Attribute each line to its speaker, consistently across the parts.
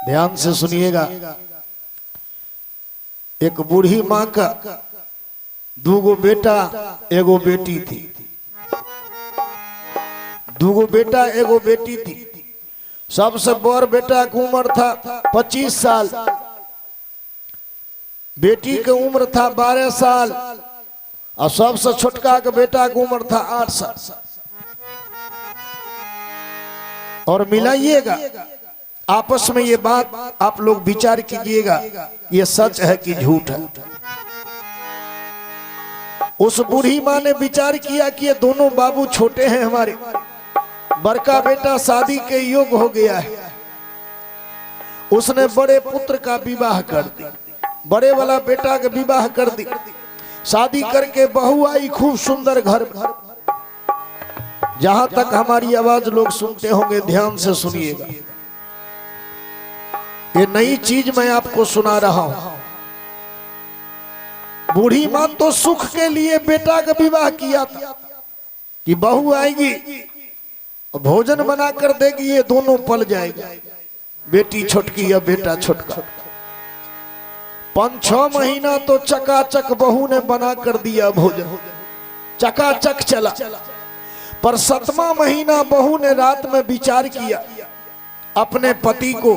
Speaker 1: ध्यान से सुनिएगा। एक बूढ़ी माँ का दूगो बेटा एगो बेटी थी। दूगो बेटा एगो बेटी थी। सबसे बड़ बेटा की उम्र था 25 साल, बेटी की उम्र था 12 साल और सबसे छोटका के बेटा की उम्र था 8 साल। और मिलाइएगा आपस में ये बात, आप लोग विचार कीजिएगा ये सच है कि झूठ है। उस बूढ़ी माँ ने विचार किया कि ये दोनों बाबू छोटे हैं हमारे, बड़का बेटा शादी के योग्य हो गया है। उसने बड़े पुत्र का विवाह कर दिया, बड़े वाला बेटा का विवाह कर दी। शादी करके बहू आई खूब सुंदर घर में। जहां तक हमारी आवाज लोग सुनते होंगे ध्यान से सुनिएगा, ये नई चीज मैं आपको सुना रहा हूं। बूढ़ी मां तो सुख के लिए बेटा का विवाह किया था कि बहू आएगी भोजन बना कर देगी, ये दोनों पल जाएगा, बेटी छोटकी या बेटा छोटका। 5-6 महीना तो चकाचक बहू ने बना कर दिया भोजन, चकाचक चला। पर 7वां महीना बहू ने रात में विचार किया, अपने पति को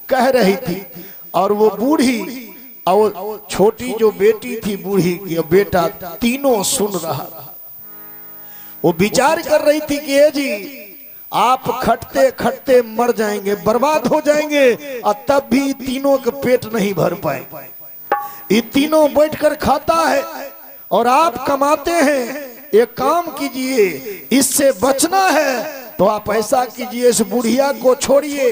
Speaker 1: कह रही थी, और वो बूढ़ी और छोटी जो बेटी थी बूढ़ी की बेटा तीनों सुन रहा। वो विचार कर रही थी कि ये जी आप खटते खटते मर जाएंगे, बर्बाद हो जाएंगे, और तब भी तीनों के पेट नहीं भर पाए। ये तीनों बैठकर खाता है और आप कमाते हैं। एक काम कीजिए, इससे बचना है तो आप ऐसा कीजिए, इस बुढ़िया को छोड़िए,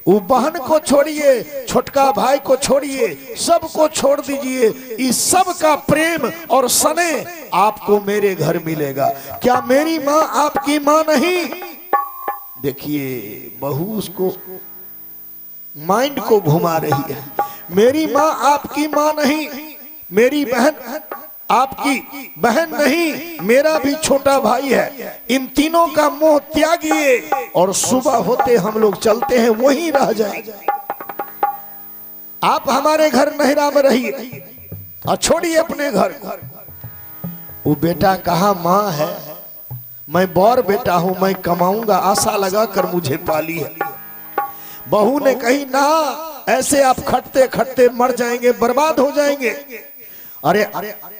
Speaker 1: वो बहन को छोड़िए, छोटका भाई को छोड़िए, सबको छोड़ दीजिए। इस सब का प्रेम और स्नेह आपको मेरे घर मिलेगा। क्या मेरी माँ आपकी माँ नहीं? देखिए बहू उसको माइंड को घुमा रही है। मेरी माँ आपकी माँ नहीं, मेरी बहन आपकी बहन नहीं, मेरा भी छोटा भाई है। इन तीनों का मोह त्यागिए और सुबह होते हम लोग चलते हैं, वहीं रह जाएंगे। आप हमारे घर नहरा में रहिए और छोड़िए अपने घर। वो बेटा कहा माँ है, मैं बौर बेटा हूं, मैं कमाऊंगा, आशा लगा कर मुझे पाली है। बहू ने कही ना, ऐसे आप खटते खटते मर जाएंगे, बर्बाद हो जाएंगे। अरे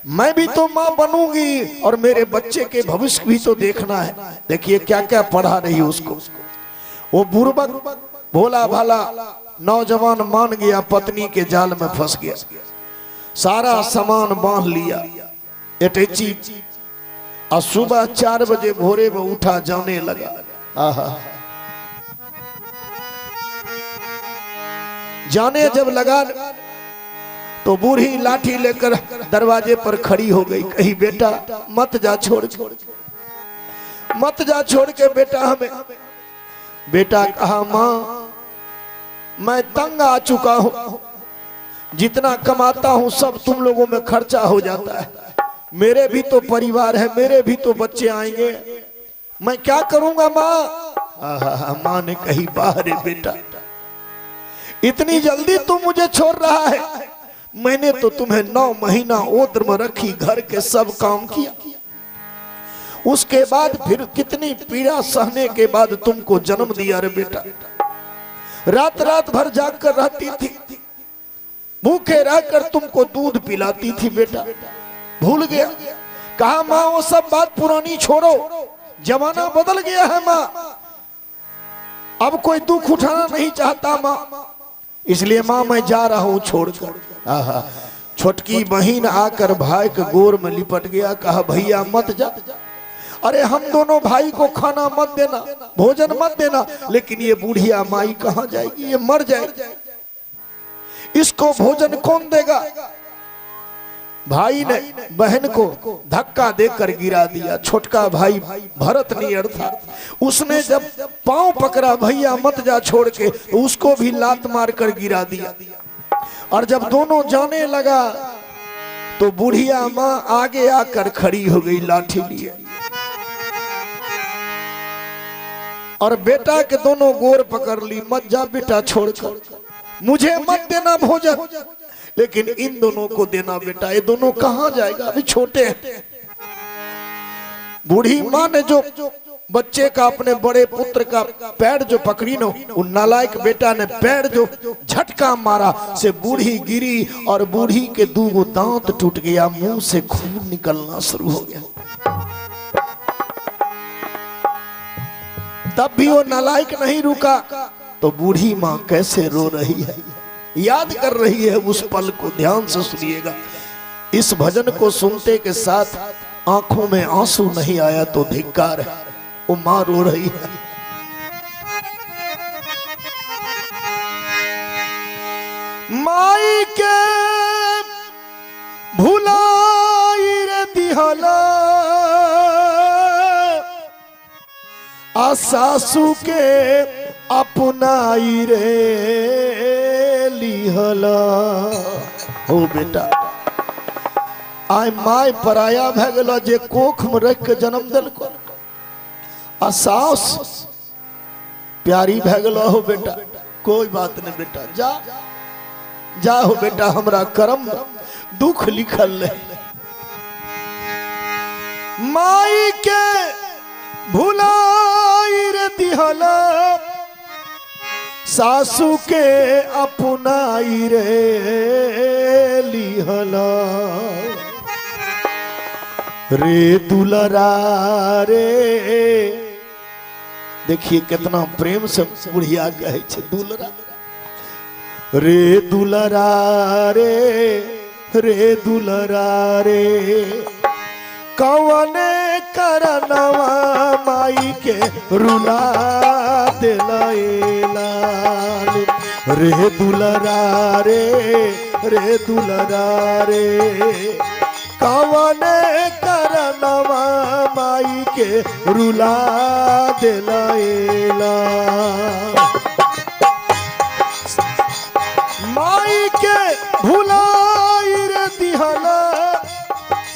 Speaker 1: मैं भी तो माँ बनूंगी और मेरे बच्चे के भविष्य भी तो देखना है। देखिए क्या क्या पढ़ा रही उसको। वो बुर्बक भोला भाला नौजवान मान गया, पत्नी के जाल में फंस गया, सारा सामान बांध लिया अटैची, और सुबह 4 बजे भोरे में उठा, जाने लगा। आहा, जाने जब लगा तो बूढ़ी लाठी लेकर दरवाजे पर खड़ी हो गई। कही बेटा मत जा, छोड़ मत जा, छोड़ के बेटा हमें। बेटा कहा माँ मैं तंग आ चुका हूं, जितना कमाता हूं सब तुम लोगों में खर्चा हो जाता है, मेरे भी तो परिवार है, मेरे भी तो बच्चे आएंगे, मैं क्या करूंगा माँ? माँ ने कही बाहर बेटा, इतनी जल्दी तुम मुझे छोड़ रहा है? मैंने तो तुम्हें 9 महीना ओद्र में रखी, घर के सब काम किया, उसके बाद फिर कितनी पीड़ा सहने के बाद तुमको जन्म दिया रे बेटा। रात रात भर जाग कर रहती थी, भूखे रहकर तुमको दूध पिलाती थी बेटा, भूल गया? कहा माँ वो सब बात पुरानी छोड़ो, जमाना बदल गया है माँ, अब कोई दुख उठाना नहीं चाहता माँ, इसलिए माँ मैं जा रहा हूं छोड़कर। छोटकी बहन आकर भाई के गोर में लिपट गया, कहा भैया मत जा, अरे हम दोनों भाई को खाना मत देना, भोजन मत देना, लेकिन ये बुढ़िया माई कहां जाएगी, ये मर जाएगी, इसको भोजन कौन देगा? भाई ने बहन को धक्का देकर गिरा दिया। छोटका भाई भरत नियर था, उसने जब पांव पकड़ा भैया मत जा छोड़ के, तो उसको भी लात मार कर गिरा दिया। और जब दोनों जाने लगा तो बुढ़िया माँ आगे आकर खड़ी हो गई लाठी लिए, और बेटा के दोनों गोर पकड़ ली, मत जा बेटा छोड़कर। मुझे मत देना भोजन, लेकिन इन दोनों को देना बेटा। ये दोनों कहाँ जाएगा, अभी छोटे हैं। बूढ़ी माँ ने जो बच्चे का, अपने बड़े पुत्र का पैर जो पकड़ी न, उन नालायक बेटा ने पैर जो झटका मारा से बूढ़ी गिरी और बूढ़ी के 2 दांत टूट गया, मुंह से खून निकलना शुरू हो गया। तब भी वो नालायक नहीं रुका। तो बूढ़ी माँ कैसे रो रही है, याद कर रही है उस पल को। ध्यान से सुनिएगा। इस भजन को सुनते के साथ आंखों में आंसू नहीं आया तो धिक्कार है। वो मां रो रही है। माई के भुलाई रे दिहला, आ सासू के अपनाई रे लिहला। हो बेटा, आय माय पराया भे गेलो, जे कोख में रख के जन्म दिल को। आ सास प्यारी भे गेलो। हो बेटा, कोई बात नहीं बेटा, जा जा हो बेटा, हमरा कर्म दुख लिखल है। माई के भुलाई रे दिहला, सासू के अपनाई रे लिहला। रे दुलरा रे, देखिए कितना प्रेम से बुढ़िया कहे छे दुलरा। रे दुलरा रे, रे दुलरा रे, कवने करनवा माई के रुला दिलाएला। रे दुलरा रे, रे दुलरा रे, कवने करनवा माई के रुला दिलाएला। माई के भुलाई रे दिहला,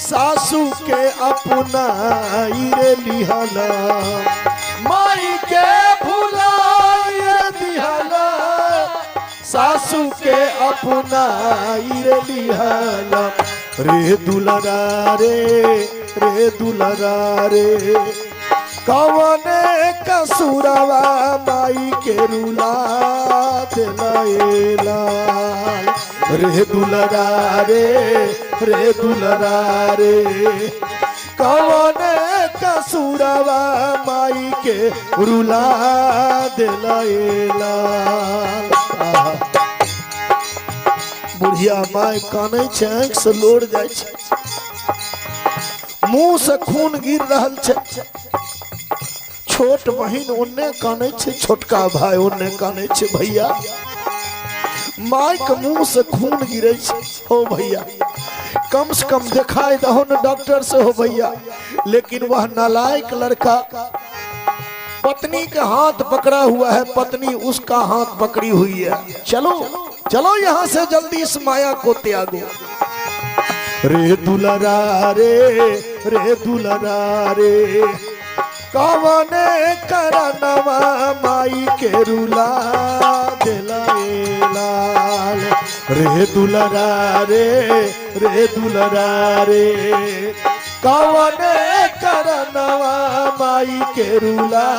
Speaker 1: सासू के अपनाई रे लिहला। माई के भुलाई रे दिहला, सासू के अपनाई रे लिहला। रे दुलरा रे, रे दुलरा रे, कवने कसुरवा माई के रुला दिलाएला। रे दुलरा रे, रे दुलरा रे, कवने कसुरवा माई के रुला दिलाएला। बुढ़िया माय काने छे, आंख से लोड़ जाय छे, मुंह से खून गिर रहल छे। छोट बहिन ओन्ने काने छे, छोटका भाई ओन्ने काने छे। भैया, माय के मुंह से खून गिरे छे। हो भैया, कम से कम दिखाई दहो न डॉक्टर से। हो भैया, लेकिन वह नालायक लड़का पत्नी का हाथ पकड़ा हुआ है, पत्नी उसका हाथ पकड़ी हुई है। चलो चलो यहाँ से जल्दी इस माया को त्यागो। रे दुलरा रे, रे दुलरा रे, कवने करनवा माई के रुला दिलाएला। रे दुलरा रे, रे दुलरा रे, कवने करनवा माई के रुला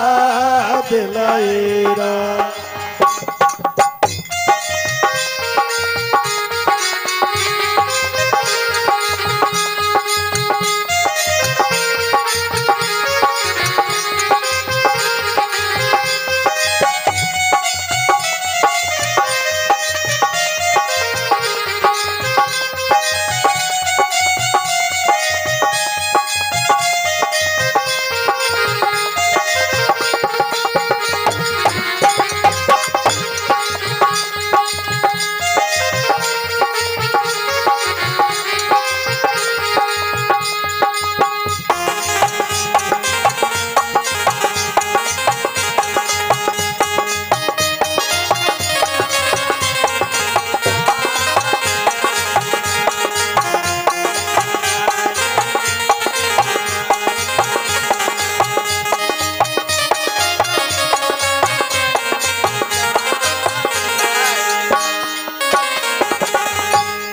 Speaker 1: दिलाएला।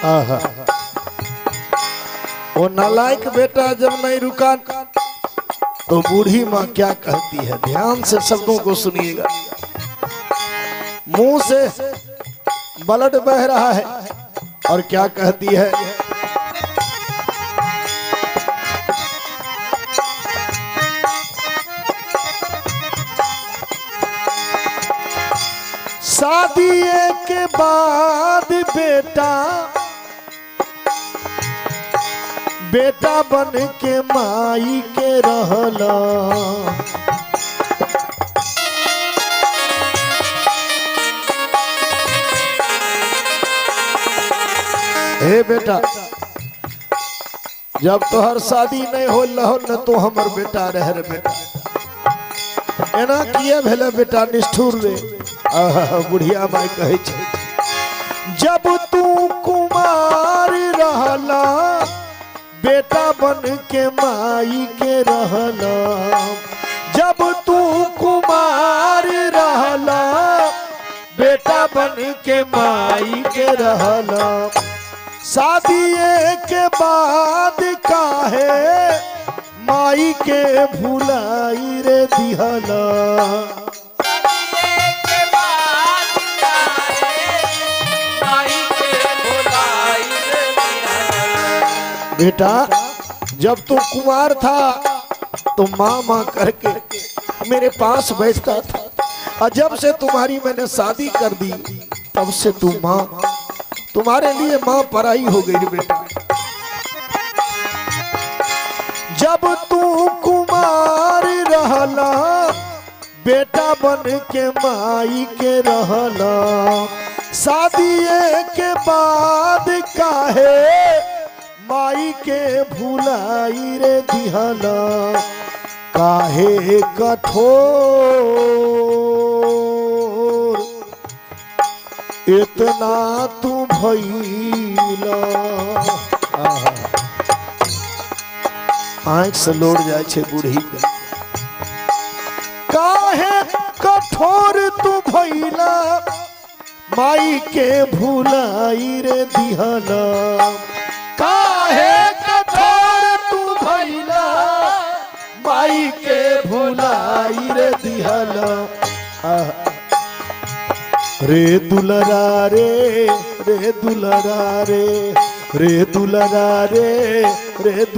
Speaker 1: आहा, वो नालायक बेटा जब नहीं रुका तो बूढ़ी माँ क्या कहती है, ध्यान से शब्दों को सुनिएगा। मुंह से ब्लड बह रहा है और क्या कहती है, शादी के बाद बेटा बेटा बन के माई के रहला। हे बेटा, जब तोहर शादी नहीं हो न तो हमर बेटा रह रे बेटा, एना किए भेले बेटा निष्ठुर रे। बुढ़िया माई कहे छे, जब तू कुमार रहला बेटा बन के माई के रहला, जब तू कुमार रहला बेटा बन के माई के रहला, शादी के बाद काहे माई के भुलाई रे दिहला। बेटा जब तू कुमार था तो माँ माँ करके मेरे पास बैठता था, और जब से तुम्हारी मैंने शादी कर दी तब से तू माँ, तुम्हारे लिए माँ पराई हो गई बेटा। जब तू कुमार रहला बेटा बन के माई के रहला, शादी के बाद काहे माई के भुलाई रे दिहला, काहे कठोर इतना तू भइला। आँख से लोड़ जाए छे बूढ़ी के, काहे कठोर तू भइला माई के भुलाई रे दिहला, काहे कठोर तू भइला माई के भुलाई रे दिहला। रे दुलरा रे, रे दुलरा रे, रे दुलरा रे, रे